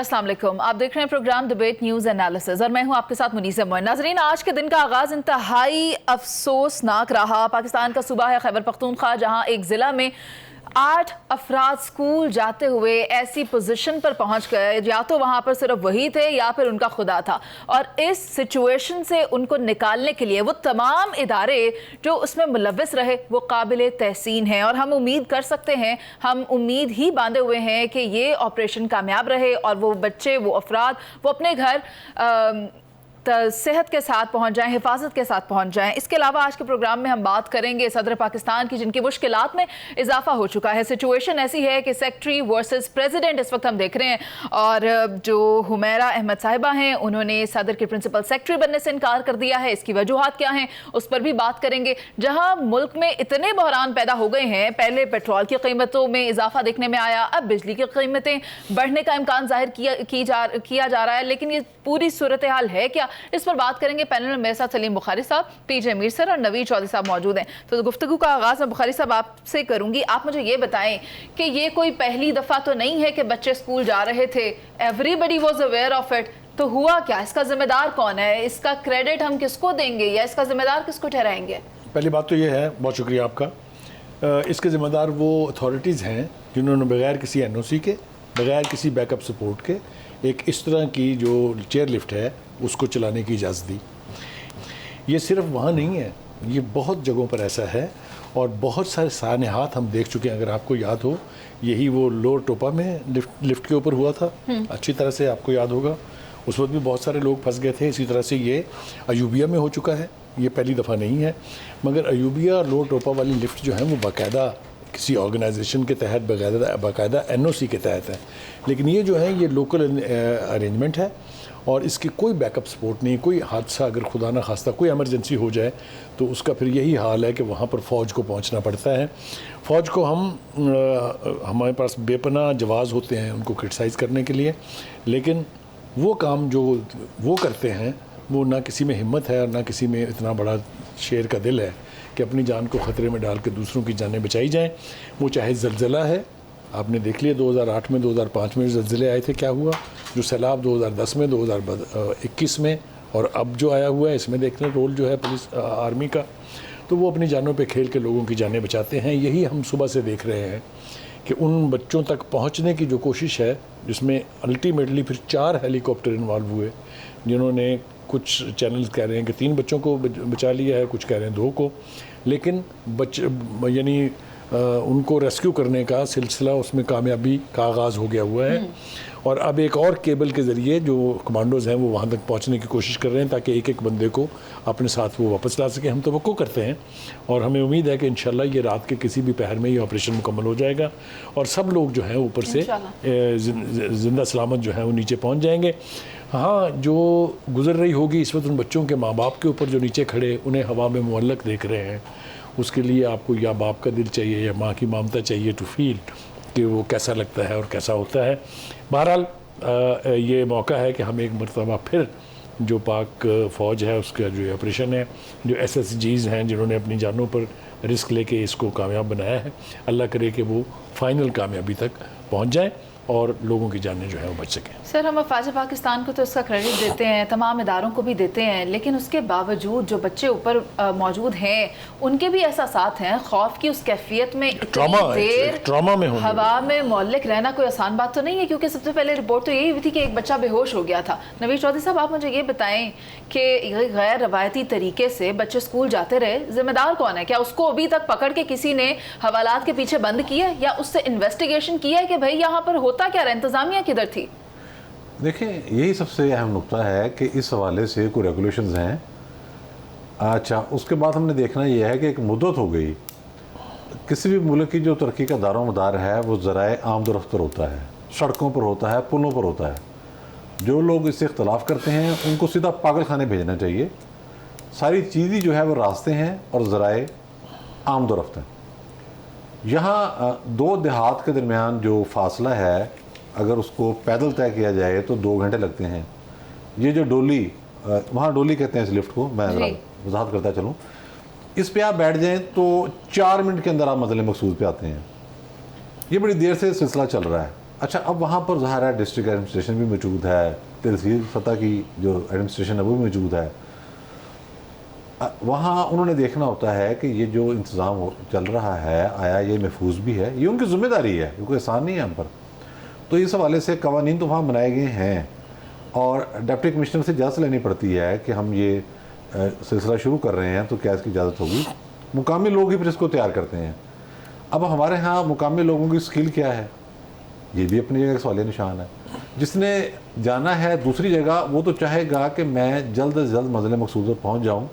अस्सलाम वालेकुम, आप देख रहे हैं प्रोग्राम डिबेट न्यूज़ एनालिसिस और मैं हूं आपके साथ मुनीसा मोइन। नाज़रीन, आज के दिन का आगाज़ इंतहाई अफसोसनाक रहा। पाकिस्तान का सूबा है खैबर पख्तूनख्वा, जहां एक ज़िला में 8 अफराद स्कूल जाते हुए ऐसी पोजीशन पर पहुंच गए, या तो वहां पर सिर्फ वही थे या फिर उनका खुदा था। और इस सिचुएशन से उनको निकालने के लिए वो तमाम इदारे जो उसमें मुलव्वस रहे वो काबिल तहसीन हैं। और हम उम्मीद कर सकते हैं, हम उम्मीद ही बांधे हुए हैं कि ये ऑपरेशन कामयाब रहे और वो बच्चे, वो अफराद, वो अपने घर सेहत के साथ पहुंच जाएं, हिफाजत के साथ पहुंच जाएं। इसके अलावा आज के प्रोग्राम में हम बात करेंगे सदर पाकिस्तान की, जिनकी मुश्किलात में इजाफा हो चुका है। सिचुएशन ऐसी है कि सेक्रेटरी वर्सेस प्रेसिडेंट इस वक्त हम देख रहे हैं। और जो हुमैरा अहमद साहिबा हैं, उन्होंने सदर के प्रिंसिपल सेक्रेटरी बनने से इनकार कर दिया है। इसकी वजूहात क्या हैं उस पर भी बात करेंगे। जहां मुल्क में इतने बहरान पैदा हो गए हैं, पहले पेट्रोल की कीमतों में इजाफा देखने में आया, अब बिजली की कीमतें बढ़ने का इम्कान जाहिर किया जा रहा है। लेकिन ये पूरी सूरत हाल है क्या, इस पर बात करेंगे। पैनल में मेरे साथ सलीम बुखारी साहब, पीजे मीर सर और नवीद चौधरी साहब मौजूद हैं। तो गुफ्तगू का आगाज़ मैं बुखारी साहब आपसे करूंगी। आप मुझे ये बताएं कि ये कोई पहली दफ़ा तो नहीं है कि बच्चे स्कूल जा रहे थे, everybody was aware of it. तो हुआ क्या, इसका जिम्मेदार कौन है, इसका क्रेडिट हम किसको देंगे या इसका जिम्मेदार किसको ठहराएंगे? पहली बात तो ये है, बहुत शुक्रिया आपका। इसके ज़िम्मेदार वो अथॉरिटीज़ हैं जिन्होंने बगैर किसी NOC के, बगैर किसी बैकअप सपोर्ट के एक इस तरह की जो चेयर लिफ्ट है उसको चलाने की इजाज़त दी। ये सिर्फ वहाँ नहीं है, ये बहुत जगहों पर ऐसा है और बहुत सारे सानेहात हम देख चुके हैं। अगर आपको याद हो, यही वो लोअर टोपा में लिफ्ट के ऊपर हुआ था, अच्छी तरह से आपको याद होगा। उस वक्त भी बहुत सारे लोग फंस गए थे। इसी तरह से ये अयूबिया में हो चुका है, ये पहली दफ़ा नहीं है। मगर अयूबिया लोअर टोपा वाली लिफ्ट जो है वो बाकायदा किसी ऑर्गेनाइजेशन के तहत, बाकायदा NOC के तहत है। लेकिन ये जो है ये लोकल अरेंजमेंट है और इसकी कोई बैकअप सपोर्ट नहीं। कोई हादसा, अगर खुदा न खास्ता कोई इमरजेंसी हो जाए तो उसका फिर यही हाल है कि वहाँ पर फ़ौज को पहुँचना पड़ता है। फ़ौज को हमारे पास बेपनाह जवाज़ होते हैं उनको क्रिटिसाइज़ करने के लिए, लेकिन वो काम जो वो करते हैं वो ना किसी में हिम्मत है और ना किसी में इतना बड़ा शेर का दिल है कि अपनी जान को ख़तरे में डाल के दूसरों की जानें बचाई जाएं। वो चाहे ज़लज़ला है, आपने देख लिया 2008 में, 2005 में ज़लज़ले आए थे, क्या हुआ, जो सैलाब 2010 में, 2021 में और अब जो आया हुआ है, इसमें देखने रोल जो है पुलिस आर्मी का। तो वो अपनी जानों पे खेल के लोगों की जानें बचाते हैं। यही हम सुबह से देख रहे हैं कि उन बच्चों तक पहुँचने की जो कोशिश है, जिसमें अल्टीमेटली फिर 4 हेलीकॉप्टर इन्वॉल्व हुए, जिन्होंने, कुछ चैनल्स कह रहे हैं कि 3 बच्चों को बचा लिया है, कुछ कह रहे हैं 2 को, लेकिन यानी उनको रेस्क्यू करने का सिलसिला, उसमें कामयाबी का आगाज़ हो गया हुआ है। और अब एक और केबल के ज़रिए जो कमांडोज़ हैं वो वहाँ तक पहुँचने की कोशिश कर रहे हैं ताकि एक एक बंदे को अपने साथ वो वापस ला सकें। हम तवक्को करते हैं और हमें उम्मीद है कि इंशाल्लाह ये रात के किसी भी पहर में ये ऑपरेशन मुकम्मल हो जाएगा और सब लोग जो हैं ऊपर से ज़िंदा सलामत जो है वो नीचे पहुँच जाएंगे। हाँ, जो गुजर रही होगी इस वक्त उन बच्चों के माँ बाप के ऊपर जो नीचे खड़े उन्हें हवा में मुअल्लक देख रहे हैं, उसके लिए आपको या बाप का दिल चाहिए या माँ की ममता चाहिए टू फील कि वो कैसा लगता है और कैसा होता है। बहरहाल ये मौका है कि हम एक मरतबा फिर जो पाक फ़ौज है उसका जो ऑपरेशन है, जो SSGs हैं जिन्होंने अपनी जानों पर रिस्क लेके इसको कामयाब बनाया है, अल्लाह करे कि वो फ़ाइनल कामयाबी तक पहुँच जाए और लोगों की जानें जो है वो बच सकें। सर, हम अफवाज पाकिस्तान को तो इसका क्रेडिट देते हैं, तमाम इदारों को भी देते हैं, लेकिन उसके बावजूद जो बच्चे ऊपर मौजूद हैं उनके भी एहसासात हैं। खौफ की उस कैफियत में ट्रॉमा में हवा में मुअल्लिक रहना कोई आसान बात तो नहीं है, क्योंकि सबसे पहले रिपोर्ट तो यही हुई थी कि एक बच्चा बेहोश हो गया था। नवीद चौधरी साहब, आप मुझे ये बताएं कि गैर रवायती तरीके से बच्चे स्कूल जाते रहे, जिम्मेदार कौन है? क्या उसको अभी तक पकड़ के किसी ने हवालात के पीछे बंद किया या उससे इन्वेस्टिगेशन किया है कि भाई यहाँ पर होता क्या रहा, इंतजामिया किधर थी? देखिए, यही सबसे अहम नुकता है कि इस हवाले से कोई रेगुलेशंस हैं। अच्छा, उसके बाद हमने देखना यह है कि एक मुद्दत हो गई, किसी भी मुल्क की जो तरक्की का दारोमदार है वो ज़राए आमदोरफ्त पर होता है, सड़कों पर होता है, पुलों पर होता है। जो लोग इससे इख्तलाफ करते हैं उनको सीधा पागल खाने भेजना चाहिए। सारी चीज़ ही जो है वो रास्ते हैं और ज़राए आमदोरफ्त हैं। यहाँ 2 देहात के दरमियान जो फासला है, अगर उसको पैदल तय किया जाए तो 2 घंटे लगते हैं। ये जो डोली, वहाँ डोली कहते हैं इस लिफ्ट को, मैं वजाहत करता चलूँ, इस पे आप बैठ जाएं तो 4 मिनट के अंदर आप मंज़िल मकसूद पे आते हैं। ये बड़ी देर से सिलसिला चल रहा है। अच्छा, अब वहाँ पर ज़ाहिर है डिस्ट्रिक्ट एडमिनिस्ट्रेशन भी मौजूद है, तहसील सतह की जो एडमिनिस्ट्रेशन है वो भी मौजूद है। वहाँ उन्होंने देखना होता है कि ये जो इंतज़ाम चल रहा है आया ये महफूज भी है, ये उनकी ज़िम्मेदारी है, ये कोई आसान नहीं है हम पर। तो इस हवाले से कवानीन तो वहाँ बनाए गए हैं और डिप्टी कमिश्नर से इजाज़त लेनी पड़ती है कि हम ये सिलसिला शुरू कर रहे हैं तो क्या इसकी इजाज़त होगी। मुकामी लोग ही फिर इसको तैयार करते हैं। अब हमारे यहाँ मुकामी लोगों की स्किल क्या है, ये भी अपनी जगह सवालिया निशान है। जिसने जाना है दूसरी जगह वो तो चाहेगा कि मैं जल्द से जल्द मंज़िल मकसूद पर पहुँच जाऊँ,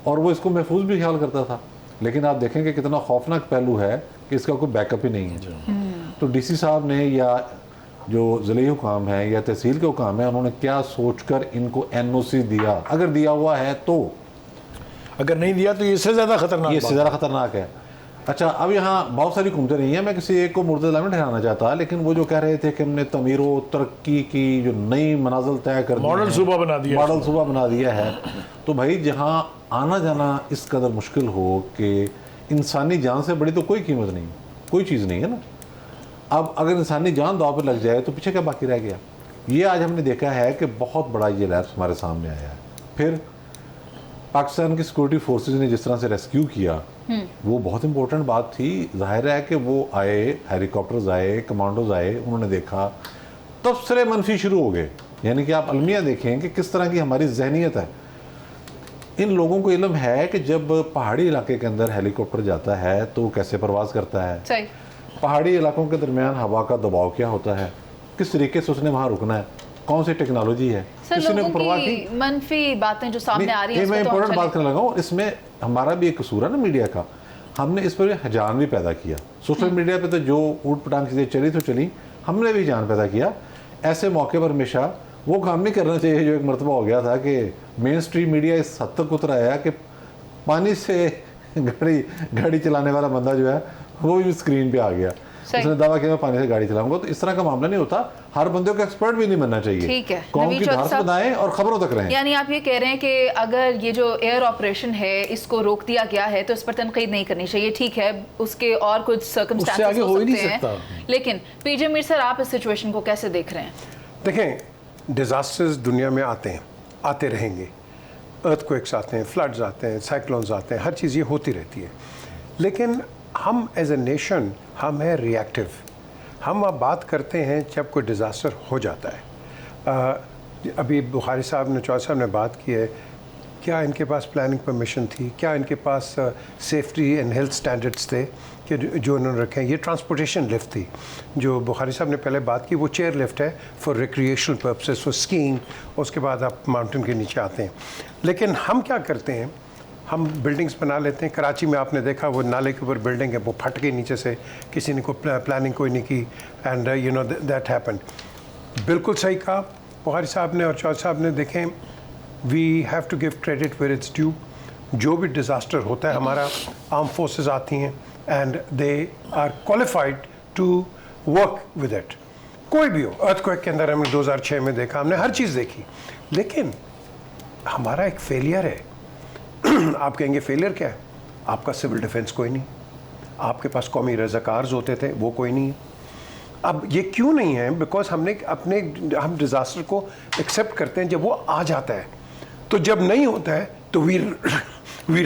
और वो इसको महफूज भी ख्याल करता था। लेकिन आप देखें कि कितना खौफनाक पहलू है कि इसका कोई बैकअप ही नहीं है। तो डीसी साहब ने या जो ज़िले हुकाम है या तहसील के हुकाम है, उन्होंने क्या सोचकर इनको NOC दिया, अगर दिया हुआ है तो, अगर नहीं दिया तो ये इससे ज़्यादा खतरनाक, ये इससे ज़्यादा खतरनाक है। अच्छा, अब यहाँ बहुत सारी हुकूमतें नहीं हैं, मैं किसी एक को मुर्तज़ा में ठहराना चाहता, लेकिन वो जो कह रहे थे कि हमने तमीर व तरक्की की जो नई मनाजिल तय कर दी, मॉडल सूबा बना दिया, मॉडल सूबा बना दिया है। तो भाई जहाँ आना जाना इस कदर मुश्किल हो कि इंसानी जान से बड़ी तो कोई कीमत नहीं, कोई चीज़ नहीं है ना। अब अगर इंसानी जान दाव पर लग जाए तो पीछे क्या बाकी रह गया। ये आज हमने देखा है कि बहुत बड़ा ये लैप्स हमारे सामने आया है। फिर पाकिस्तान की सिक्योरिटी फोर्सेस ने जिस तरह से रेस्क्यू किया वो बहुत इंपॉर्टेंट बात थी। जाहिर है कि वो आए, हेलीकॉप्टर्स आए, कमांडोज आए, उन्होंने देखा, तबसरे मनफी शुरू हो गए। यानी कि आप अलमिया देखें कि किस तरह की हमारी जहनीत है। इन लोगों को इल्म है कि जब पहाड़ी इलाके के अंदर हेलीकॉप्टर जाता है तो कैसे परवाज़ करता है, सही। पहाड़ी इलाकों के दरमियान हवा का दबाव क्या होता है, किस तरीके से उसने वहाँ रुकना है, कौन सी टेक्नोलॉजी है, किसी ने परवाह की। मनफी बातें जो सामने आ रही हैं, मैं इंपॉर्टेंट बात करने लगा हूँ, इसमें हमारा भी एक कसूर है ना मीडिया का। हमने इस पर हजान भी पैदा किया। सोशल मीडिया पे तो जो ऊट पटांग चीज़ें चली तो चली, हमने भी हजान पैदा किया। ऐसे मौके पर हमेशा वो काम नहीं करना चाहिए जो एक मरतबा हो गया था कि मेन स्ट्रीम मीडिया इस हद तक उतर आया कि पानी से गाड़ी चलाने वाला बंदा जो है वो भी स्क्रीन पे आ गया, उसने दावा किया मैं पानी से गाड़ी चलाऊंगा। तो इस तरह का मामला नहीं होता, हर बंदे को एक्सपर्ट भी नहीं बनना चाहिए। ठीक है, कौम की धार बनाएं और खबरों तक रहें। यानी आप ये कह रहे हैं कि अगर ये जो एयर ऑपरेशन है इसको रोक दिया गया है तो इस पर तनकीद नहीं करनी चाहिए। ठीक है, उसके और कुछ सर्कमस्टेंसेस हो सकते हैं, लेकिन पीजे मीर सर आप इस सिचुएशन को कैसे देख रहे हैं? देखें, डिज़ास्टर्स दुनिया में आते हैं, आते रहेंगे। अर्थक्वेक्स आते हैं, फ्लड्स आते हैं, साइक्लोन्स आते हैं, हर चीज़ ये होती रहती है। लेकिन हम एज ए नेशन हम है रिएक्टिव। हम अब बात करते हैं जब कोई डिज़ास्टर हो जाता है। अभी बुखारी साहब ने, चौधरी साहब ने बात की है, क्या इनके पास प्लानिंग परमिशन थी, क्या इनके पास सेफ्टी एंड हेल्थ स्टैंडर्ड्स थे कि जो उन्होंने रखे हैं। ये ट्रांसपोर्टेशन लिफ्ट थी जो बुखारी साहब ने पहले बात की, वो चेयर लिफ्ट है for recreational purposes, for skiing. उसके बाद आप माउंटेन के नीचे आते हैं। लेकिन हम क्या करते हैं, हम बिल्डिंग्स बना लेते हैं। कराची में आपने देखा वो नाले के ऊपर बिल्डिंग है, वो फट गई नीचे से, किसी ने कोई प्लानिंग कोई नहीं की, and you know that happened. बिल्कुल सही कहा बुखारी साहब ने और चौधरी साहब ने। देखें, we have to give credit where it's due. जो भी डिज़ास्टर होता है, हमारा आर्म फोर्सेस आती हैं and they are qualified to work with it. कोई भी हो, अर्थक्वेक के अंदर हमने 2006 में देखा, हमने हर चीज़ देखी। लेकिन हमारा एक फेलियर है। आप कहेंगे फेलियर क्या है? आपका सिविल डिफेंस कोई नहीं, आपके पास कौमी रज़ाकार्स होते थे, वो कोई नहीं है। अब ये क्यों नहीं है? बिकॉज हम डिज़ास्टर को एक्सेप्ट करते हैं जब वो आ जाता है। तो जब नहीं होता है तो we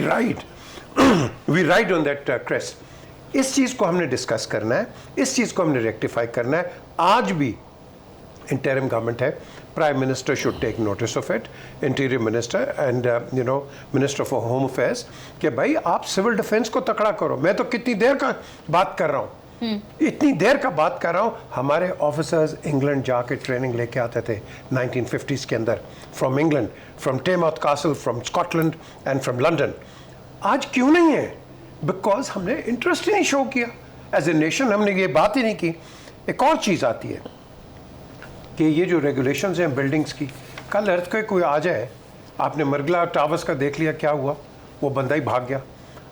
ride on that crest. इस चीज़ को हमने डिस्कस करना है, इस चीज़ को हमने रेक्टिफाई करना है। आज भी इंटरिम गवर्नमेंट है, prime minister should take notice of it, interior minister and minister for home affairs, कि भाई आप सिविल डिफेंस को तकड़ा करो। मैं तो कितनी देर का बात कर रहा हूँ, इतनी देर का बात कर रहा हूँ। हमारे ऑफिसर्स इंग्लैंड जाके ट्रेनिंग लेके आते थे 1950s के अंदर, from England, from Tynemouth Castle, from Scotland and from London. आज क्यों नहीं है? बिकॉज हमने इंटरेस्ट ही नहीं शो किया एज ए नेशन, हमने ये बात ही नहीं की। एक और चीज़ आती है कि ये जो रेगुलेशंस हैं बिल्डिंग्स की, कल अर्थक्वेक कोई आ जाए, आपने मरगला टावर्स का देख लिया क्या हुआ, वो बंदा ही भाग गया।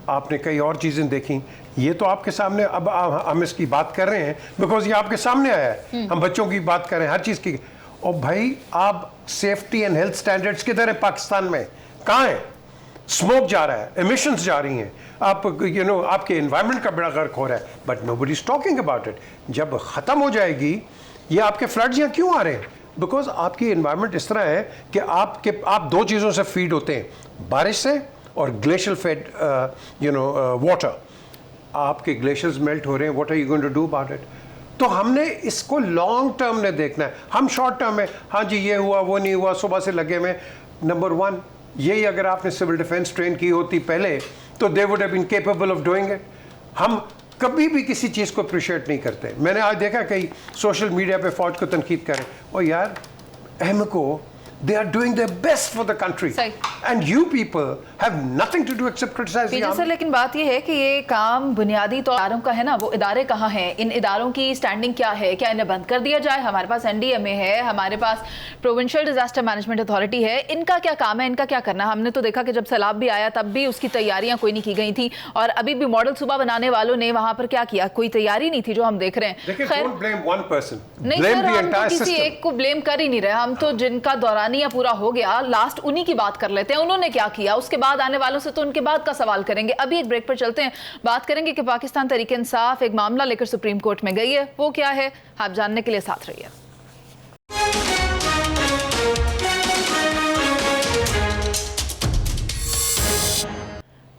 आपने कई और चीज़ें देखी, ये तो आपके सामने। अब हम इसकी बात कर रहे हैं बिकॉज ये आपके सामने आया है। हम बच्चों की बात कर रहे हैं, हर चीज़ की। और भाई आप सेफ्टी एंड हेल्थ स्टैंडर्ड्स किधर है पाकिस्तान में? कहाँ है? स्मोक जा रहा है, एमिशंस जा रही हैं, आप आपके एनवायरनमेंट का बड़ा गर्क हो रहा है, but nobody is talking about it. जब ख़त्म हो जाएगी ये आपके फ्लड्स यहाँ क्यों आ रहे हैं? बिकॉज आपकी इन्वायरमेंट इस तरह है कि आप दो चीज़ों से फीड होते हैं, बारिश से और ग्लेशियल फेड वाटर। आपके ग्लेशियर्स मेल्ट हो रहे हैं, what are you going to do about it? तो हमने इसको लॉन्ग टर्म में देखना है, हम शॉर्ट टर्म में हाँ जी ये हुआ वो नहीं हुआ सुबह से लगे में। नंबर वन, यही अगर आपने सिविल डिफेंस ट्रेन की होती पहले तो they would have been capable of doing it. हम कभी भी किसी चीज़ को अप्रिशिएट नहीं करते। मैंने आज देखा कई सोशल मीडिया पे फौज को तनकीद करें, और यार अहम को they are doing their best for the country and you people have nothing to do except criticize the army. Sir लेकिन बात ये है कि ये काम बुनियादी तौर इदारों का है ना, वो इदारे कहाँ हैं? इन इदारों की स्टैंडिंग क्या है? क्या इन्हें बंद कर दिया जाए? हमारे पास NDMA है, हमारे पास प्रोविंशियल डिजास्टर मैनेजमेंट अथॉरिटी है, इनका क्या काम है? इनका क्या करना? हमने तो देखा कि जब सैलाब भी आया तब भी उसकी तैयारियां कोई नहीं की गई थी, और अभी भी मॉडल सूबा बनाने वालों ने वहां पर क्या किया? कोई तैयारी नहीं थी जो हम देख रहे हैं। Don't blame one person. नहीं Blame सर, the हम तो entire किसी system. एक को ब्लेम कर ही नहीं रहे, हम तो जिनका दौरानिया पूरा हो गया लास्ट उन्हीं की बात कर लेते हैं। उन्होंने क्या किया, उसके बाद आने वालों से तो उनके बाद का सवाल करेंगे। अभी एक ब्रेक पर चलते हैं, बात करेंगे कि पाकिस्तान तहरीक इंसाफ एक मामला लेकर सुप्रीम कोर्ट में गई है, वो क्या है आप जानने के लिए साथ रहिए।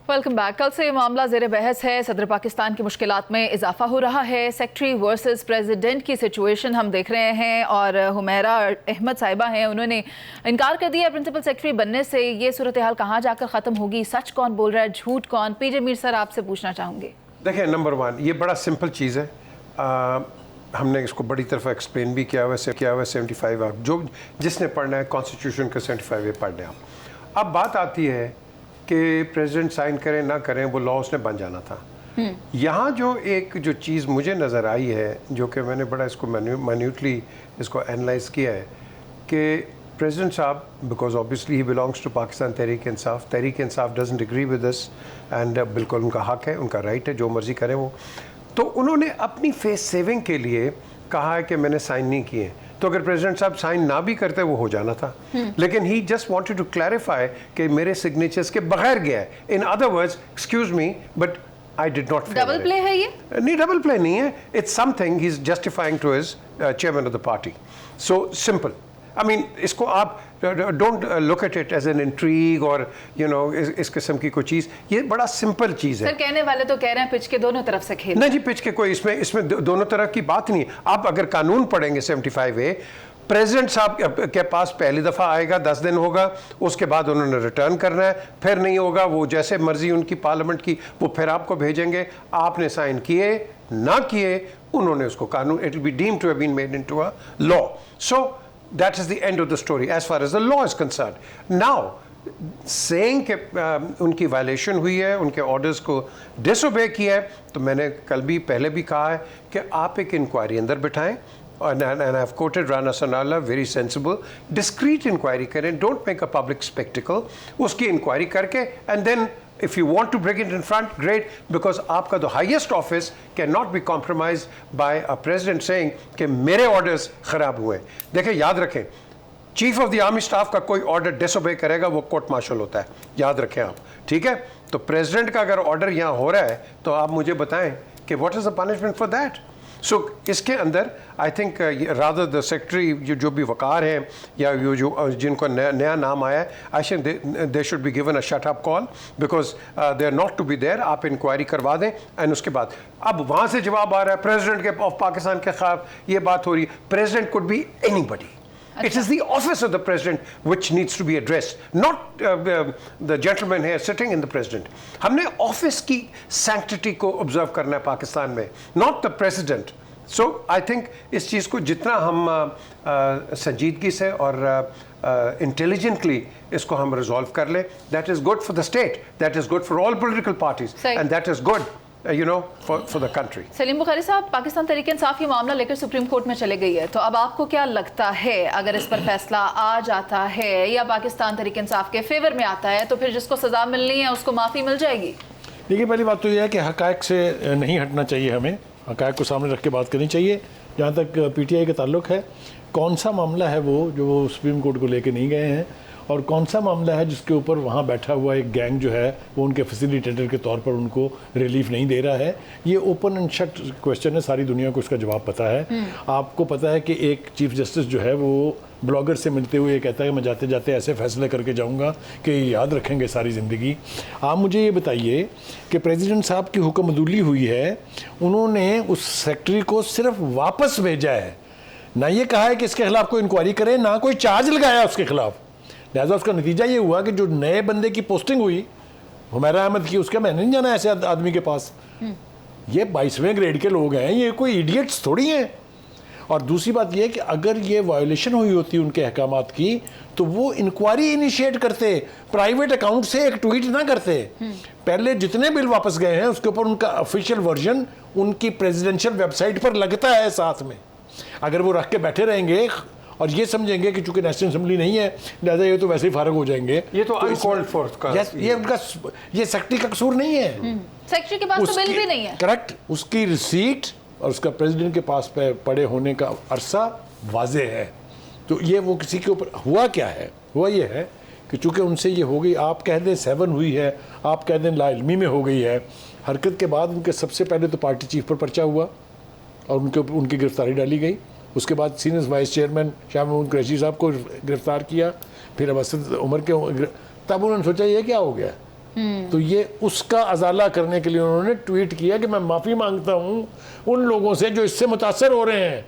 Welcome back. कल से ये मामला ज़ेर बहस है। सदर पाकिस्तान की मुश्किलात में इजाफा हो रहा है। सेक्रेटरी वर्सेस प्रेसिडेंट की सिचुएशन हम देख रहे हैं, और हुमैरा अहमद साहिबा हैं, उन्होंने इनकार कर दिया प्रिंसिपल सेक्रेटरी बनने से। ये सूरत हाल कहाँ जाकर ख़त्म होगी? सच कौन बोल रहा है, झूठ कौन? पीजे मीर सर आपसे पूछना चाहूँगी। देखिए, नंबर वन, ये बड़ा सिंपल चीज़ है। हमने इसको बड़ी तरफ एक्सप्लेन भी किया हुआ है। 75 आप जो जिसने पढ़ना है कॉन्स्टिट्यूशन का 75 पढ़ लें आप। अब बात आती है कि प्रेसिडेंट साइन करें ना करें, वो लॉ उसने बन जाना था। यहाँ जो चीज़ मुझे नज़र आई है, जो कि मैंने बड़ा इसको माइन्यूटली इसको एनालाइज किया है, कि प्रेसिडेंट साहब, because obviously he belongs to Pakistan Tehreek Insaf doesn't agree with this, and बिल्कुल उनका हक है, उनका राइट है, जो मर्जी करें वो। तो उन्होंने अपनी फेस सेविंग के लिए कहा है कि मैंने साइन नहीं किए। तो अगर प्रेसिडेंट साहब साइन ना भी करते वो हो जाना था, लेकिन he just wanted to clarify कि मेरे सिग्नेचर्स के बगैर गया है। In other words, excuse me but I did not. Double play है ये? नहीं, डबल प्ले नहीं है। It's something he is justifying to his chairman of the party. So simple. I mean, इसको आप don't look at it as an intrigue और इस किस्म की कोई चीज़। ये बड़ा सिंपल चीज़ है। सर, कहने वाले तो कह रहे हैं पिच के दोनों तरफ से खेल। नहीं जी, पिच के कोई इसमें दोनों तरफ की बात नहीं है। आप अगर कानून पढ़ेंगे 75A, प्रेसिडेंट साहब के पास पहली दफ़ा आएगा, 10 दिन होगा, उसके बाद उन्होंने रिटर्न करना है, फिर नहीं होगा, वो जैसे मर्जी उनकी पार्लियामेंट की, वो फिर आपको भेजेंगे। आपने साइन किए ना किए, उन्होंने उसको कानून, it will be deemed to have been made into a law. So that is the end of the story as far as the law is concerned. Now, saying कि उनकी वायलेशन हुई है, उनके ऑर्डर्स को डिसोबे किया है, तो मैंने कल भी पहले भी कहा है कि आप एक इंक्वायरी अंदर बिठाएं, and I've quoted Rana Sanalla, very sensible, discreet inquiry करें, don't make a public spectacle, उसकी इंक्वायरी करके, and then if you want to bring it in front, great, because आपका the highest office cannot be compromised by a president saying कि मेरे orders खराब हुए। देखिए, याद रखें, chief of the army staff का कोई ऑर्डर डिसोबे करेगा वो कोर्ट मार्शल होता है, याद रखें आप, ठीक है? तो प्रेसिडेंट का अगर ऑर्डर यहाँ हो रहा है तो आप मुझे बताएं कि what is the punishment for that. So इसके अंदर I think rather the secretary जो भी वकार हैं या जो जिनको नया नाम आया है, I think they should be given a shut up call, because they are not to be there. आप इंक्वायरी करवा दें, एंड उसके बाद अब वहाँ से जवाब आ रहा है प्रेसिडेंट के ऑफ पाकिस्तान के खिलाफ ये बात हो रही है। President could be anybody. It is the office of the president which needs to be addressed, not the gentleman here sitting in the president. हमने ऑफिस की sanctity को ऑब्जर्व करना है पाकिस्तान में, not the president. So I think इस चीज़ को जितना हम संजीदगी से और intelligently इसको हम resolve कर ले, that is good for the state, that is good for all political parties, and that is good for the country. Salim Bukhari साहब, पाकिस्तान तहरीक इंसाफ ये मामला लेकर सुप्रीम कोर्ट में चले गई है, तो अब आपको क्या लगता है, अगर इस पर फैसला आ जाता है या पाकिस्तान तहरीक इंसाफ के फेवर में आता है, तो फिर जिसको सज़ा मिलनी है उसको माफ़ी मिल जाएगी? देखिए, पहली बात तो यह है कि हक़ाइक़ से नहीं हटना चाहिए, हमें हक़ाइक़ को सामने रख के बात करनी चाहिए। जहाँ तक PTI का ताल्लुक है, कौन सा मामला है वो जो सुप्रीम कोर्ट को लेके नहीं गए हैं, और कौन सा मामला है जिसके ऊपर वहाँ बैठा हुआ एक गैंग जो है वो उनके फैसिलिटेटर के तौर पर उनको रिलीफ नहीं दे रहा है। ये ओपन एंड शट क्वेश्चन है, सारी दुनिया को इसका जवाब पता है। आपको पता है कि एक चीफ जस्टिस जो है वो ब्लॉगर से मिलते हुए कहता है मैं जाते जाते ऐसे फैसले करके जाऊंगा कि याद रखेंगे सारी ज़िंदगी। आप मुझे ये बताइए कि प्रेसिडेंट साहब की हुक्मदुली हुई है, उन्होंने उस सेक्रेटरी को सिर्फ वापस भेजा है, ना ये कहा है कि इसके खिलाफ कोई इंक्वायरी करे, ना कोई चार्ज लगाया उसके खिलाफ। लिहाजा उसका नतीजा ये हुआ कि जो नए बंदे की पोस्टिंग हुई हुमैरा अहमद की, उसका मैंने नहीं जाना ऐसे आदमी के पास। ये 22वें ग्रेड के लोग हैं, ये कोई इडियट्स थोड़ी हैं। और दूसरी बात यह है कि अगर ये वायोलेशन हुई होती उनके अहकामात की तो वो इंक्वायरी इनिशिएट करते, प्राइवेट अकाउंट से एक ट्वीट ना करते। पहले जितने बिल वापस गए हैं उसके ऊपर उनका ऑफिशियल वर्जन उनकी प्रेसिडेंशियल वेबसाइट पर लगता है साथ में। अगर वो रख के बैठे रहेंगे और ये समझेंगे कि चूंकि नेशनल असेंबली नहीं है लिहाजा ये तो वैसे ही फारग हो जाएंगे, ये तो अनकॉल्ड फॉर का, ये उनका, ये सेक्रेटरी का कसूर नहीं है। सेक्रेटरी के पास तो बिल भी नहीं है। करेक्ट, उसकी रिसीट और उसका प्रेसिडेंट के पास पे पड़े होने का अरसा वाजे है। तो ये वो किसी के ऊपर हुआ क्या है, हुआ ये है कि चूंकि उनसे ये हो गई, आप कह दें 7 हुई है, आप कह दें लाइलमी में हो गई है, हरकत के बाद उनके सबसे पहले तो पार्टी चीफ पर पर्चा हुआ और उनके ऊपर उनकी गिरफ्तारी डाली गई। उसके बाद senior vice chairman Shah Mahmood Qureshi साहब को गिरफ्तार किया, फिर अब असद उमर के, तब उन्होंने सोचा ये क्या हो गया। तो ये उसका अजाला करने के लिए उन्होंने ट्वीट किया कि मैं माफ़ी मांगता हूँ उन लोगों से जो इससे मुतासर हो रहे हैं।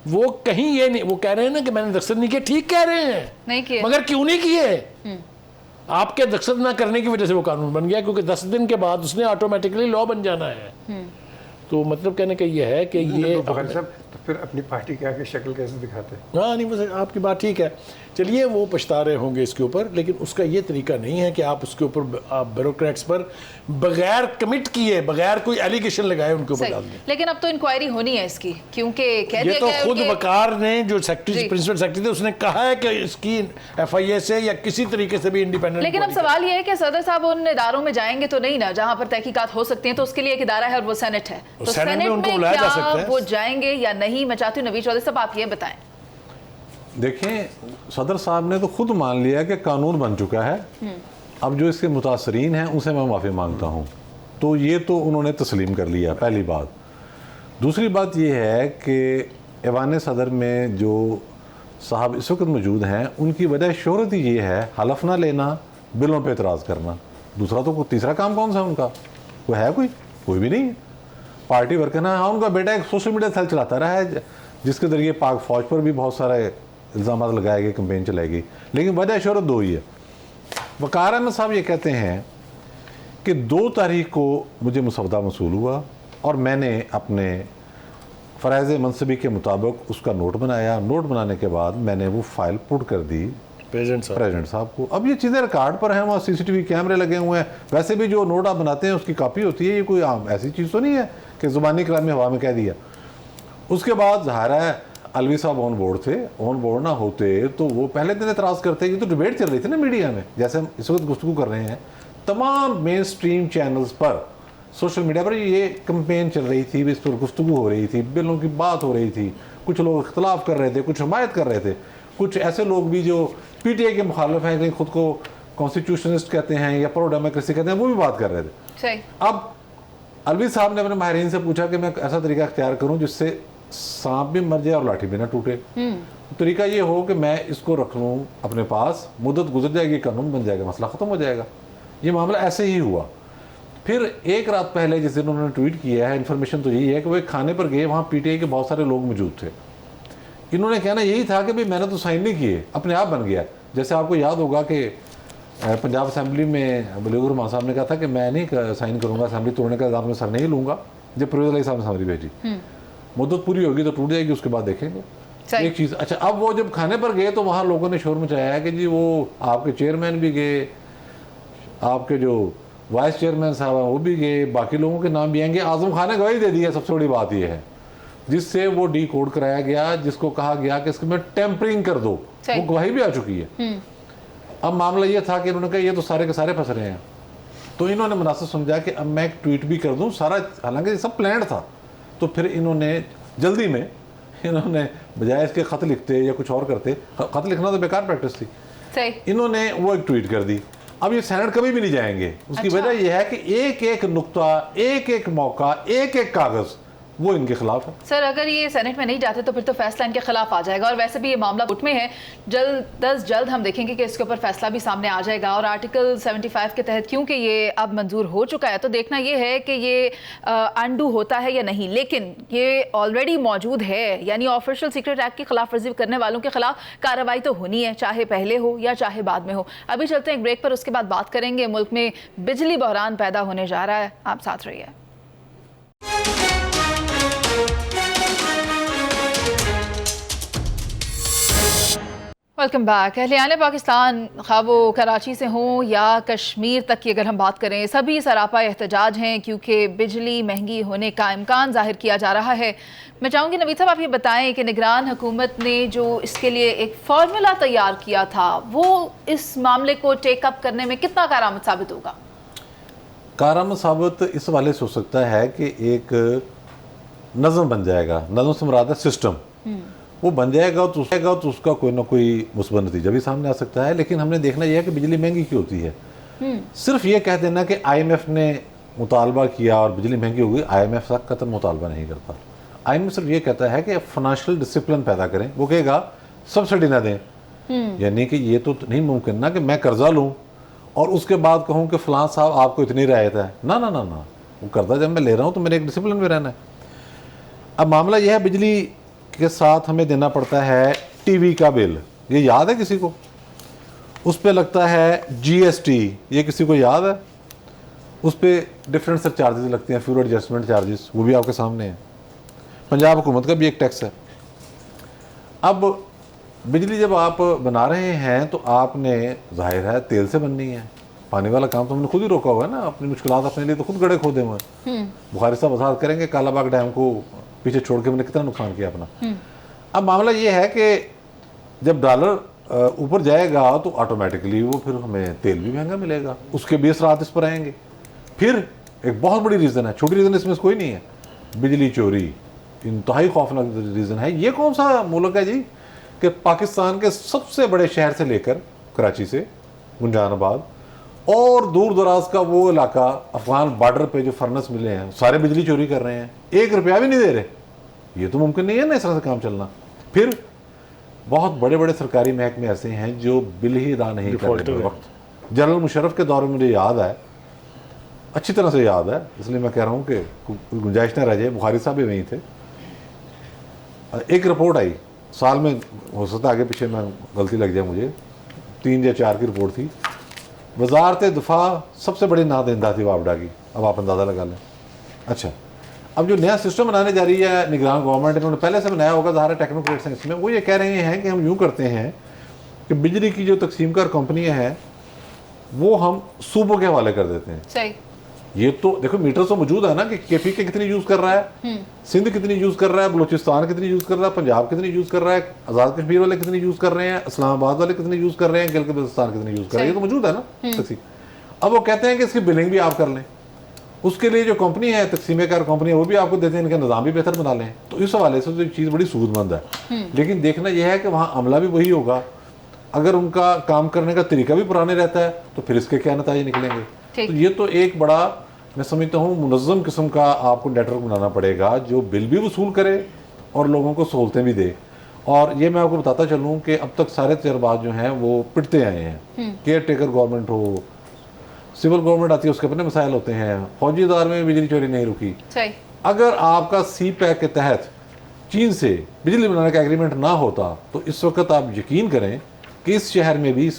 वो कहीं ये नहीं, वो कह रहे हैं ना कि मैंने दस्तखत नहीं किए, ठीक कह रहे हैं, नहीं किए, मगर क्यों नहीं किए? आपके दस्तखत ना करने की वजह से वो कानून बन गया, क्योंकि 10 दिन के बाद उसने ऑटोमेटिकली लॉ बन जाना है। तो मतलब कहने का ये है कि ये तो फिर अपनी पार्टी के आगे शक्ल कैसे दिखाते? हाँ नहीं, बस आपकी बात ठीक है, चलिए वो पछता रहे होंगे इसके ऊपर, लेकिन उसका ये तरीका नहीं है कि आप उसके ऊपर आप ब्यूरोक्रेट्स पर बगैर कमिट किए, बगैर कोई एलिगेशन लगाए उनके ऊपर डाल दें। लेकिन अब तो इंक्वायरी होनी है इसकी, क्योंकि कह दिया ये तो गया है खुद कि वकार ने, जो सेक्रेटरी प्रिंसिपल सेक्रेटरी थे, उसने कहा है कि इसकी FIA से या किसी तरीके से भी इंडिपेंडेंट। लेकिन अब सवाल ये है कि सदर साहब उन इदारों में जाएंगे तो नहीं ना जहां पर तहकीकात हो सकती हैं, तो उसके लिए एक इदारा है और वो सेनेट है। तो सेनेट में क्या वो जाएंगे या नहीं? मैं चाहती हूँ नवीद चौधरी साहब आप ये बताएं। देखें, सदर साहब ने तो खुद मान लिया कि कानून बन चुका है, अब जो इसके मुतासरीन हैं उनसे मैं माफ़ी मांगता हूँ, तो ये तो उन्होंने तस्लीम कर लिया, पहली बात। दूसरी बात ये है कि ऐवान सदर में जो साहब इस वक्त मौजूद हैं उनकी वजह शोहरत ही ये है, हलफ ना लेना, बिलों पे एतराज़ करना। दूसरा तो तीसरा काम कौन सा है उनका? कोई है? कोई भी नहीं है। पार्टी वर्कर ना, हाँ उनका बेटा एक सोशल मीडिया सेल चलाता रहा है जिसके ज़रिए पाक फौज पर भी बहुत सारे इल्ज़ाम लगाए गए, कंपेन चलाई गई, लेकिन वजह शोहरत 2 ही है। वकार अहमद साहब ये कहते हैं कि 2 तारीख को मुझे मुसवदा मसूल हुआ और मैंने अपने फ़राइज़ मनसबी के मुताबिक उसका नोट बनाया। नोट बनाने के बाद मैंने वो फाइल पुट कर दी प्रेसिडेंट साहब को। अब ये चीज़ें रिकॉर्ड पर हैं, वहाँ CCTV कैमरे लगे हुए हैं। वैसे भी जो नोट आप बनाते हैं उसकी कापी होती है, ये कोई आम ऐसी चीज़ तो नहीं है कि ज़ुबानी कलाम में हवा में कह दिया। उसके बाद ज़ाहिर है अलवी साहब ऑन बोर्ड थे, ऑन बोर्ड ना होते तो वो पहले दिन एतराज़ करते। ये तो डिबेट चल रही थी ना मीडिया में, जैसे हम इस वक्त गुफ्तगू कर रहे हैं, तमाम मेन स्ट्रीम चैनल्स पर, सोशल मीडिया पर ये कंपेन चल रही थी, इस पर गुफ्तगू हो रही थी, बिलों की बात हो रही थी, कुछ लोग इख्तलाफ कर रहे थे, कुछ हमायत कर रहे थे, कुछ ऐसे लोग भी जो PTI के मुखालिफ हैं, खुद को कॉन्स्टिट्यूशनिस्ट कहते हैं या प्रो डेमोक्रेसी कहते हैं, वो भी बात कर रहे थे। अब अलवी साहब ने अपने माहिरीन से पूछा कि मैं ऐसा तरीका अख्तियार करूं जिससे सांप भी मर जाए और लाठी भी ना टूटे। तरीका ये हो कि मैं इसको रख लूँ अपने पास, मुद्दत गुजर जाएगी, कानून बन जाएगा, मसला ख़त्म हो जाएगा। ये मामला ऐसे ही हुआ। फिर एक रात पहले जिस दिन उन्होंने ट्वीट किया है, इन्फॉर्मेशन तो यही है कि वो एक खाने पर गए, वहाँ PTI के बहुत सारे लोग मौजूद थे। इन्होंने कहना यही था कि भाई मैंने तो साइन नहीं किए, अपने आप बन गया। जैसे आपको याद होगा कि पंजाब असम्बली में बलीगुर रहमान साहब ने कहा था कि मैं नहीं साइन करूँगा, असम्बली तोड़ने का इल्ज़ाम में सर नहीं लूँगा। जब परवेज़ अली साहब ने असम्बली भेजी, मुद्दत पूरी होगी तो टूट जाएगी, उसके बाद देखेंगे। एक चीज़, अच्छा अब वो जब खाने पर गए तो वहाँ लोगों ने शोर मचाया है कि जी वो आपके चेयरमैन भी गए, आपके जो वाइस चेयरमैन साहब हैं वो भी गए, बाकी लोगों के नाम भी आएंगे। आजम खान ने गवाही दे दी है, सबसे बड़ी बात यह है, जिससे वो डिकोड कराया गया, जिसको कहा गया कि इसमें टेम्परिंग कर दो, वो गवाही भी आ चुकी है। अब मामला ये था कि इन्होंने कहा ये तो सारे के सारे फंस रहे हैं, तो इन्होंने मुनासिब समझा कि अब मैं एक ट्वीट भी कर दूं सारा, हालांकि सब प्लान था। तो फिर इन्होंने जल्दी में, इन्होंने बजाय इसके ख़त लिखते या कुछ और करते, ख़त लिखना तो बेकार प्रैक्टिस थी, सही। इन्होंने वो एक ट्वीट कर दी। अब ये सेनेट कभी भी नहीं जाएंगे, उसकी अच्छा। वजह यह है कि एक एक नुक्ता, एक एक मौका, एक एक कागज वो इनके खिलाफ है। सर अगर ये सेनेट में नहीं जाते तो फिर तो फैसला इनके खिलाफ आ जाएगा, और वैसे भी ये मामला कोर्ट में है, जल्द हम देखेंगे कि इसके ऊपर फैसला भी सामने आ जाएगा। और आर्टिकल 75 के तहत क्योंकि ये अब मंजूर हो चुका है, तो देखना ये है कि ये अंडू होता है या नहीं। लेकिन ये ऑलरेडी मौजूद है, यानी ऑफिशियल सीक्रेट एक्ट की खिलाफ वर्जी करने वालों के खिलाफ कार्रवाई तो होनी है, चाहे पहले हो या चाहे बाद में हो। अभी चलते हैं एक ब्रेक पर, उसके बाद बात करेंगे। मुल्क में बिजली बहरान पैदा होने जा रहा है, आप साथ रहिए। Welcome back. अहलियान पाकिस्तान खा वो कराची से हों या कश्मीर तक की अगर हम बात करें, सभी सरापा एहतजाज हैं क्योंकि बिजली महंगी होने का इम्कान जाहिर किया जा रहा है। मैं चाहूँगी नवीद साहब आप ये बताएं कि निगरान हुकूमत ने जो इसके लिए एक फार्मूला तैयार किया था, वो इस मामले को टेकअप करने में कितना कारआमद साबित होगा? कारआमद साबित इस वाले से हो सकता है कि एक नज़म बन जाएगा। नज़म से मुराद है सिस्टम, वो बन जाएगा तो उसका कोई ना कोई मुस्बत नतीजा भी सामने आ सकता है। लेकिन हमने देखना यह है कि बिजली महंगी क्यों होती है। सिर्फ ये कह देना कि IMF ने मुतालबा किया और बिजली महंगी हो गई, IMF का कतई मुतालबा नहीं करता। IMF सिर्फ ये कहता है कि फाइनेंशियल डिसिप्लिन पैदा करें। वो कहेगा सब्सिडी ना दें, यानी कि ये तो नहीं मुमकिन ना कि मैं कर्जा लूँ और उसके बाद कहूँ कि फलां साहब आपको इतनी रियायत है। ना ना ना ना, वो कर्जा जब मैं ले रहा हूँ तो मेरे एक डिसिप्लिन में रहना है। अब मामला यह है, बिजली के साथ हमें देना पड़ता है टीवी का बिल, ये याद है किसी को? उस पे लगता है GST, ये किसी को याद है? उस पे डिफरेंट सर चार्जेस लगते हैं, फ्यूल एडजस्टमेंट चार्जेस, वो भी आपके सामने हैं। पंजाब हुकूमत का भी एक टैक्स है। अब बिजली जब आप बना रहे हैं तो आपने जाहिर है तेल से बननी है। पानी वाला काम तो हमने खुद ही रोका हुआ है ना, अपनी मुश्किलात अपने लिए तो खुद गड़े खोदे हुए हैं। बुखारी साहब वजाहत करेंगे कालाबाग डैम को पीछे छोड़ के हमने कितना नुकसान किया अपना। अब मामला ये है कि जब डॉलर ऊपर जाएगा तो ऑटोमेटिकली वो फिर हमें तेल भी महंगा मिलेगा, उसके 20 रात इस पर आएंगे। फिर एक बहुत बड़ी रीज़न है, छोटी रीज़न इसमें कोई नहीं है, बिजली चोरी इंतहाई खौफनाक रीज़न है। ये कौन सा मुल्क है जी कि पाकिस्तान के सबसे बड़े शहर से लेकर कराची से गुंजानाबाद और दूर दराज का वो इलाका, अफगान बॉर्डर पे जो फर्नेस मिले हैं, सारे बिजली चोरी कर रहे हैं, 1 रुपया भी नहीं दे रहे। ये तो मुमकिन नहीं है ना इस तरह से काम चलना। फिर बहुत बड़े बड़े सरकारी महकमे ऐसे हैं जो बिल ही अदा नहीं कर रहे वक्त। जनरल मुशर्रफ के दौर में मुझे याद है, अच्छी तरह से याद है, इसलिए मैं कह रहा हूँ कि गुंजाइश न रह जाए, बुखारी साहब भी वहीं थे। एक रिपोर्ट आई साल में, हो सकता है आगे पीछे मैं गलती लग जाए मुझे, 3 या 4 की रिपोर्ट थी। वजारत दिफा सबसे बड़ी नादेंदा थी वापडा की, अब आप अंदाज़ा लगा लें। अच्छा, अब जो नया सिस्टम बनाने जा रही है निगरान गवर्नमेंट, इन्होंने पहले से बनाया होगा, ज़ाहिर टेक्नोक्रेट्स हैं इसमें, वो ये कह रहे हैं कि हम यूँ करते हैं कि बिजली की जो तकसीम कार कंपनियाँ हैं वो हम सूबों के हवाले कर देते हैं। सही। ये तो देखो मीटर तो मौजूद है ना कि KPK कितनी यूज़ कर रहा है, सिंध कितनी यूज़ कर रहा है, बलूचिस्तान कितनी यूज़ कर रहा है, पंजाब कितनी यूज़ कर रहा है, आज़ाद कश्मीर वाले कितनी यूज़ कर रहे हैं, इस्लामाबाद वाले कितनी यूज़ कर रहे हैं, गिलगित बल्तिस्तान कितनी यूज़ कर रहे हैं, ये तो मौजूद है ना तकसीम। अब वो कहते हैं कि इसकी बिलिंग भी आप कर लें, उसके लिए जो कंपनी है तकसीम कार कंपनी है वो भी आपको देते हैं, इनका निज़ाम भी बेहतर बना लें। तो इस हवाले से तो चीज़ बड़ी सूदमंद है। लेकिन देखना यह है कि वहाँ अमला भी वही होगा। अगर उनका काम करने का तरीका भी पुराने रहता है तो फिर इसके क्या नतीजे निकलेंगे। तो ये तो एक बड़ा, मैं समझता हूँ, मुनज़्ज़म किस्म का आपको नेटवर्क बनाना पड़ेगा जो बिल भी वसूल करे और लोगों को सहूलतें भी दे। और ये मैं आपको बताता चलूँ कि अब तक सारे तजर्बात जो हैं वो पिटते आए हैं। केयर टेकर गवर्नमेंट हो, सिविल गवर्नमेंट आती है, उसके अपने मसाइल होते हैं। फौजी दौर में बिजली चोरी नहीं रुकी। अगर आपका CPEC के तहत चीन से बिजली बनाने का एग्रीमेंट ना होता तो इस वक्त आप यकीन करें कि इस शहर में भी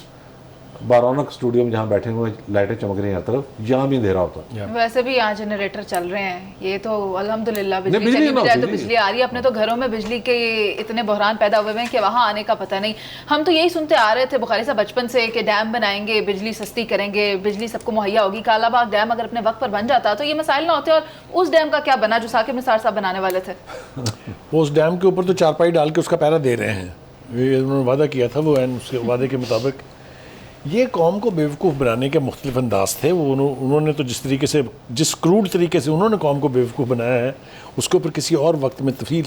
बारौनक स्टूडियो में जहाँ बैठे हुए लाइटें चमक रही हैं हर तरफ, जहाँ भी अंधेरा होता। वैसे भी यहाँ जनरेटर चल रहे हैं, ये तो अल्हम्दुलिल्लाह बिजली चली भी जाए तो बिजली आ रही है। अपने तो घरों में बिजली के इतने बहरान पैदा हुए हैं कि वहाँ आने का पता नहीं। हम तो यही सुनते आ रहे थे बुखारी साहब बचपन से कि डैम बनाएंगे, बिजली सस्ती करेंगे, बिजली सबको मुहैया होगी। कालाबाग डैम अगर अपने वक्त पर बन जाता तो ये मसाइल ना होते। और उस डैम का क्या बना जो साकिब निसार साहब बनाने वाले थे? वो उस डैम के ऊपर तो चारपाई डाल के उसका पैरा दे रहे हैं, ये उन्होंने वादा किया था, वो उसके वादे के मुताबिक ये कौम को बेवकूफ़ बनाने के मुख्तलिफ अंदाज थे। वो उन्होंने तो जिस तरीके से, जिस क्रूड तरीके से उन्होंने कौम को बेवकूफ़ बनाया है, उसके ऊपर किसी और वक्त में तफसील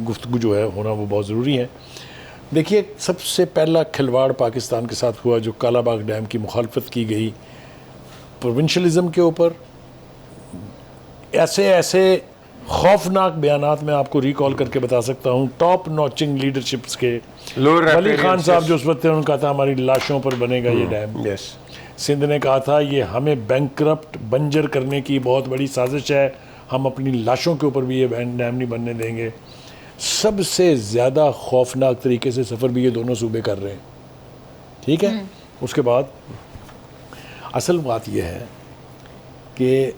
गुफ्तगू जो है होना वो बहुत ज़रूरी है। देखिए, सबसे पहला खिलवाड़ पाकिस्तान के साथ हुआ जो कालाबाग डैम की मुखालफत की गई प्रोविंशलिज्म के ऊपर। ऐसे ऐसे खौफनाक बयानात मैं आपको रिकॉल करके बता सकता हूँ टॉप नॉचिंग लीडरशिप्स के। वली खान साहब जो उस वक्त थे, उन्होंने कहा था हमारी लाशों पर बनेगा ये डैम। यस। सिंध ने कहा था ये हमें बैंकरप्ट बंजर करने की बहुत बड़ी साजिश है, हम अपनी लाशों के ऊपर भी ये डैम नहीं बनने देंगे। सबसे ज़्यादा खौफनाक तरीके से सफ़र भी ये दोनों सूबे कर रहे हैं, ठीक है। उसके बाद असल बात यह है कि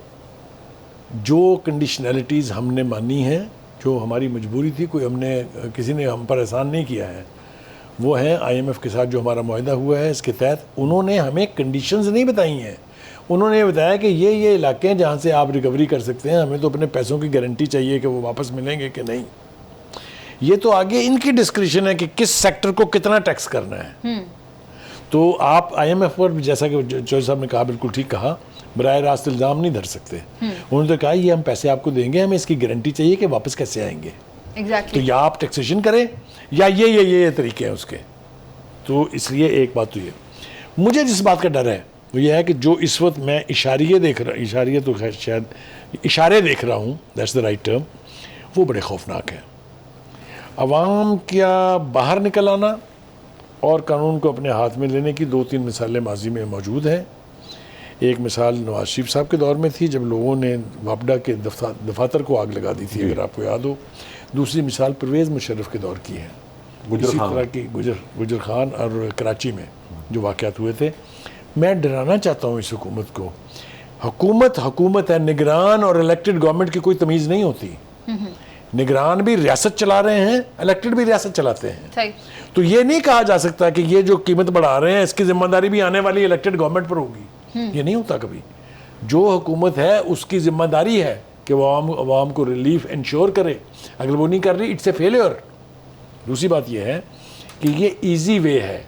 जो कंडीशनैलिटीज़ हमने मानी हैं, जो हमारी मजबूरी थी, कोई हमने किसी ने हम पर एहसान नहीं किया है, वो है IMF के साथ जो हमारा मुआहदा हुआ है। इसके तहत उन्होंने हमें कंडीशंस नहीं बताई हैं, उन्होंने बताया कि ये इलाके हैं जहाँ से आप रिकवरी कर सकते हैं, हमें तो अपने पैसों की गारंटी चाहिए कि वो वापस मिलेंगे कि नहीं। ये तो आगे इनकी डिस्क्रिप्शन है कि किस सेक्टर को कितना टैक्स करना है। तो आप IMF पर, जैसा कि चौधरी साहब ने कहा, बिल्कुल ठीक कहा, बराह रास्त इल्ज़ाम नहीं धर सकते। उन्होंने तो कहा ये हम पैसे आपको देंगे, हमें इसकी गारंटी चाहिए कि वापस कैसे आएंगे। Exactly. तो या आप टैक्सेशन करें या ये तरीके हैं उसके। तो इसलिए एक बात तो ये, मुझे जिस बात का डर है वो ये है कि जो इस वक्त मैं इशारे देख रहा हूँ, दैट्स द राइट टर्म, वो बड़े खौफनाक है। अवाम क्या बाहर निकल आना और कानून को अपने हाथ में लेने की 2-3 मिसालें माजी में मौजूद हैं। एक मिसाल नवाज शरीफ साहब के दौर में थी जब लोगों ने वापडा के दफातर को आग लगा दी थी, अगर आपको याद हो। दूसरी मिसाल परवेज़ मुशर्रफ के दौर की है, इसी तरह की गुजर खान और कराची में जो वाक़यात हुए थे। मैं डराना चाहता हूँ इस हुकूमत को। हुकूमत है, निगरान और इलेक्टेड गवर्नमेंट की कोई तमीज़ नहीं होती। निगरान भी रियासत चला रहे हैं, इलेक्टेड भी रियासत चलाते हैं। तो ये नहीं कहा जा सकता कि ये जो कीमत बढ़ा रहे हैं इसकी जिम्मेदारी भी आने वाली इलेक्टेड गवर्नमेंट पर होगी। ये नहीं होता कभी। जो हुकूमत है उसकी जिम्मेदारी है कि वो आवाम को रिलीफ इंश्योर करे, अगर वो नहीं कर रही इट्स ए फेलियर। दूसरी बात यह है कि ये इजी वे है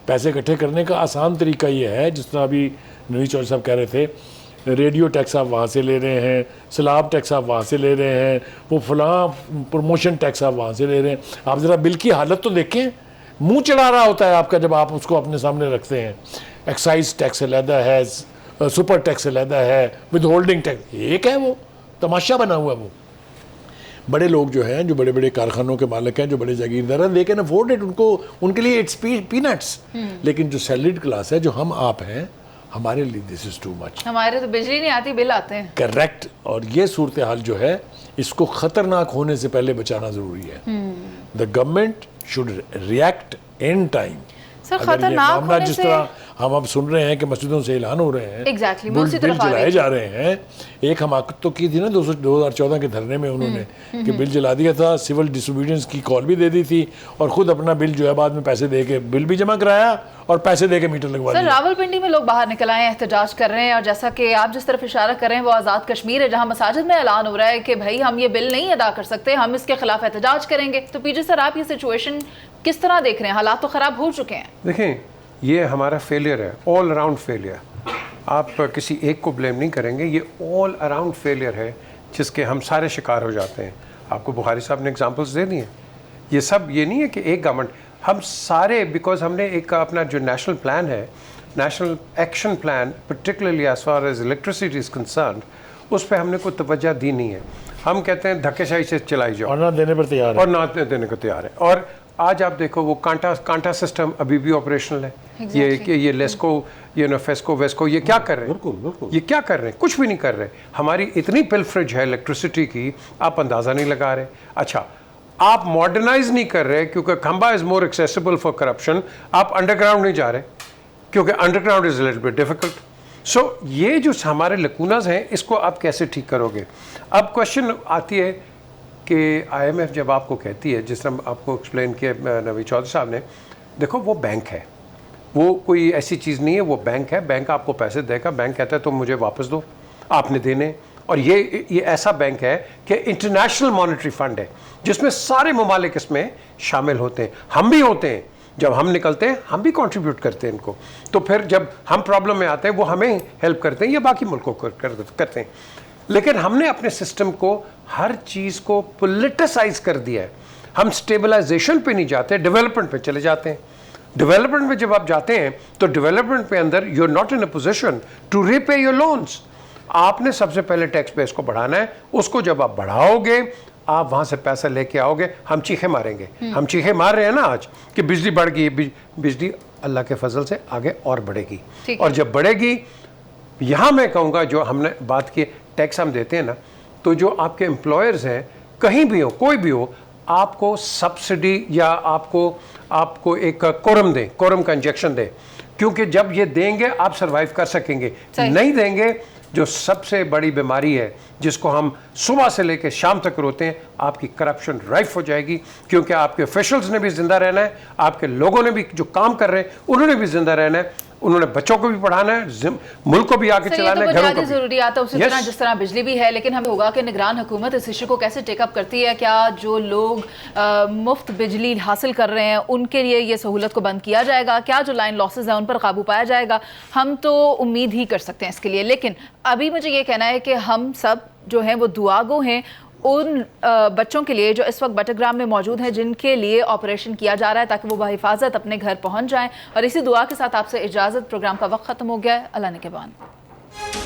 पैसे इकट्ठे करने का, आसान तरीका ये है, जिस तरह अभी नवीद चौधरी साहब कह रहे थे, रेडियो टैक्स आप वहाँ से ले रहे हैं, सलाब टैक्स आप वहाँ से ले रहे हैं, वो फलां प्रमोशन टैक्स आप वहाँ से ले रहे हैं। आप ज़रा बिल की हालत तो देखें, मुंह चढ़ा रहा होता है आपका जब आप उसको अपने सामने रखते हैं। एक्साइज टैक्स अलहदा है, सुपर टैक्स अलहदा है, विद होल्डिंग टैक्स एक है, वो तमाशा बना हुआ। वो बड़े लोग जो हैं, जो बड़े बड़े कारखानों के मालिक हैं, जो बड़े जागीरदार हैं, दे कैन अफोर्ड इट, उनके लिए इट्स पीनट्स। लेकिन जो सैलरीड क्लास है, जो हम आप हैं, हमारे लिए दिस इज टू मच। हमारे तो बिजली नहीं आती, बिल आते हैं। करेक्ट। और ये सूरत हाल जो है, इसको खतरनाक होने से पहले बचाना जरूरी है। The government should react in time. Sir, खतरनाक होने जिस तरह हम अब सुन रहे हैं कि मस्जिदों से ऐलान हो रहे हैं, Exactly, बिल जलाए जा रहे हैं। एक हमाकत तो की थी ना 2014 के धरने में उन्होंने कि बिल जला दिया था, सिविल डिसोबीडियंस की कॉल भी दे दी थी और खुद अपना बिल जो है बाद में पैसे दे के बिल भी जमा कराया और पैसे दे के मीटर लगवा दिया। सर, रावलपिंडी में लोग बाहर निकल आए हैं, एहतजाज कर रहे हैं, और जैसा कि आप जिस तरफ इशारा कर रहे हैं वो आज़ाद कश्मीर है, जहाँ मसाजिद में ऐलान हो रहा है कि भाई हम ये बिल नहीं अदा कर सकते, हम इसके खिलाफ एहतजाज करेंगे। तो पीजे सर, आप ये सिचुएशन किस तरह देख रहे हैं? हालात तो ख़राब हो चुके हैं। देखें, ये हमारा फेलियर है, ऑल अराउंड फेलियर। आप किसी एक को ब्लेम नहीं करेंगे, ये ऑल अराउंड फेलियर है जिसके हम सारे शिकार हो जाते हैं। आपको बुखारी साहब ने एग्जांपल्स दे दिए। ये सब ये नहीं है कि एक गवर्नमेंट, हम सारे, बिकॉज हमने एक अपना जो नेशनल प्लान है, national action plan, particularly as far as electricity is concerned, उस पर हमने कोई तवज्जो दी नहीं है। हम कहते हैं धक्केशाही से चलाई जाओ और ना देने पर तैयार है, और ना देने को तैयार है। और आज आप देखो वो कांटा सिस्टम अभी भी ऑपरेशनल है। ये लेस्को, ये फेस्को वेस्को, ये क्या कर रहे हैं? बिल्कुल। ये क्या कर रहे हैं? कुछ भी नहीं कर रहे। हमारी इतनी पिलफ्रेज है इलेक्ट्रिसिटी की, आप अंदाज़ा नहीं लगा रहे। अच्छा, आप मॉडर्नाइज नहीं कर रहे क्योंकि खंबा is more accessible for corruption. आप अंडरग्राउंड नहीं जा रहे क्योंकि underground is little bit difficult. So ये जो हमारे लकूनाज हैं, इसको आप कैसे ठीक करोगे? अब क्वेश्चन आती है कि IMF जब आपको कहती है, जिस तरह आपको एक्सप्लेन किया नवीद चौधरी साहब ने, देखो वो बैंक है, वो कोई ऐसी चीज़ नहीं है, वो बैंक है। बैंक आपको पैसे देगा, बैंक कहता है तुम मुझे वापस दो, आपने देने। और ये ऐसा बैंक है कि इंटरनेशनल मॉनेटरी फंड है जिसमें सारे ममालिक इसमें शामिल होते हैं, हम भी होते हैं। जब हम निकलते हैं हम भी कंट्रीब्यूट करते हैं इनको। तो फिर जब हम प्रॉब्लम में आते हैं वो हमें हेल्प करते हैं या बाकी मुल्कों को करते हैं। लेकिन हमने अपने सिस्टम को, हर चीज़ को पोलिटिसाइज कर दिया है। हम स्टेबलाइजेशन पे नहीं जाते, डेवलपमेंट पे चले जाते हैं। डेवलपमेंट में जब आप जाते हैं तो डेवलपमेंट पे अंदर you are not in a position to repay your loans. आपने सबसे पहले टैक्स बेस को बढ़ाना है, उसको जब आप बढ़ाओगे आप वहां से पैसा लेके आओगे, हम चीखे मारेंगे। हम चीखे मार रहे हैं ना आज कि बिजली बढ़ गई, बिजली अल्लाह के फजल से आगे और बढ़ेगी। और जब बढ़ेगी, यहां मैं कहूंगा जो हमने बात की टैक्स हम देते हैं ना, तो जो आपके एम्प्लॉयर्स हैं कहीं भी हो, कोई भी हो, आपको सब्सिडी या आपको एक कोरम दें, कोरम का इंजेक्शन दें, क्योंकि जब ये देंगे आप सरवाइव कर सकेंगे। नहीं देंगे, जो सबसे बड़ी बीमारी है जिसको हम सुबह से लेकर शाम तक रोते हैं, आपकी करप्शन राइफ हो जाएगी, क्योंकि आपके ऑफिशियल्स ने भी जिंदा रहना है, आपके लोगों ने भी जो काम कर रहे हैं उन्होंने भी जिंदा रहना है, उन्होंने बच्चों को भी पढ़ाना है, मुल्क को भी आगे चलाना है, घरों को भी। जरूरियात है उसी तरह जिस तरह बिजली भी है, लेकिन हमें होगा कि निगरान हुकूमत इस इशू को कैसे टेकअप करती है। क्या जो लोग मुफ्त बिजली हासिल कर रहे हैं उनके लिए ये सहूलत को बंद किया जाएगा? क्या जो लाइन लॉसेज हैं उन पर काबू पाया जाएगा? हम तो उम्मीद ही कर सकते हैं इसके लिए, लेकिन अभी मुझे ये कहना है कि हम सब जो हैं वो दुआगो हैं उन बच्चों के लिए जो इस वक्त बटरग्राम में मौजूद हैं, जिनके लिए ऑपरेशन किया जा रहा है ताकि वो बहिफाजत अपने घर पहुंच जाएं। और इसी दुआ के साथ आपसे इजाज़त, प्रोग्राम का वक्त ख़त्म हो गया है। अल्लाह ने के बाद।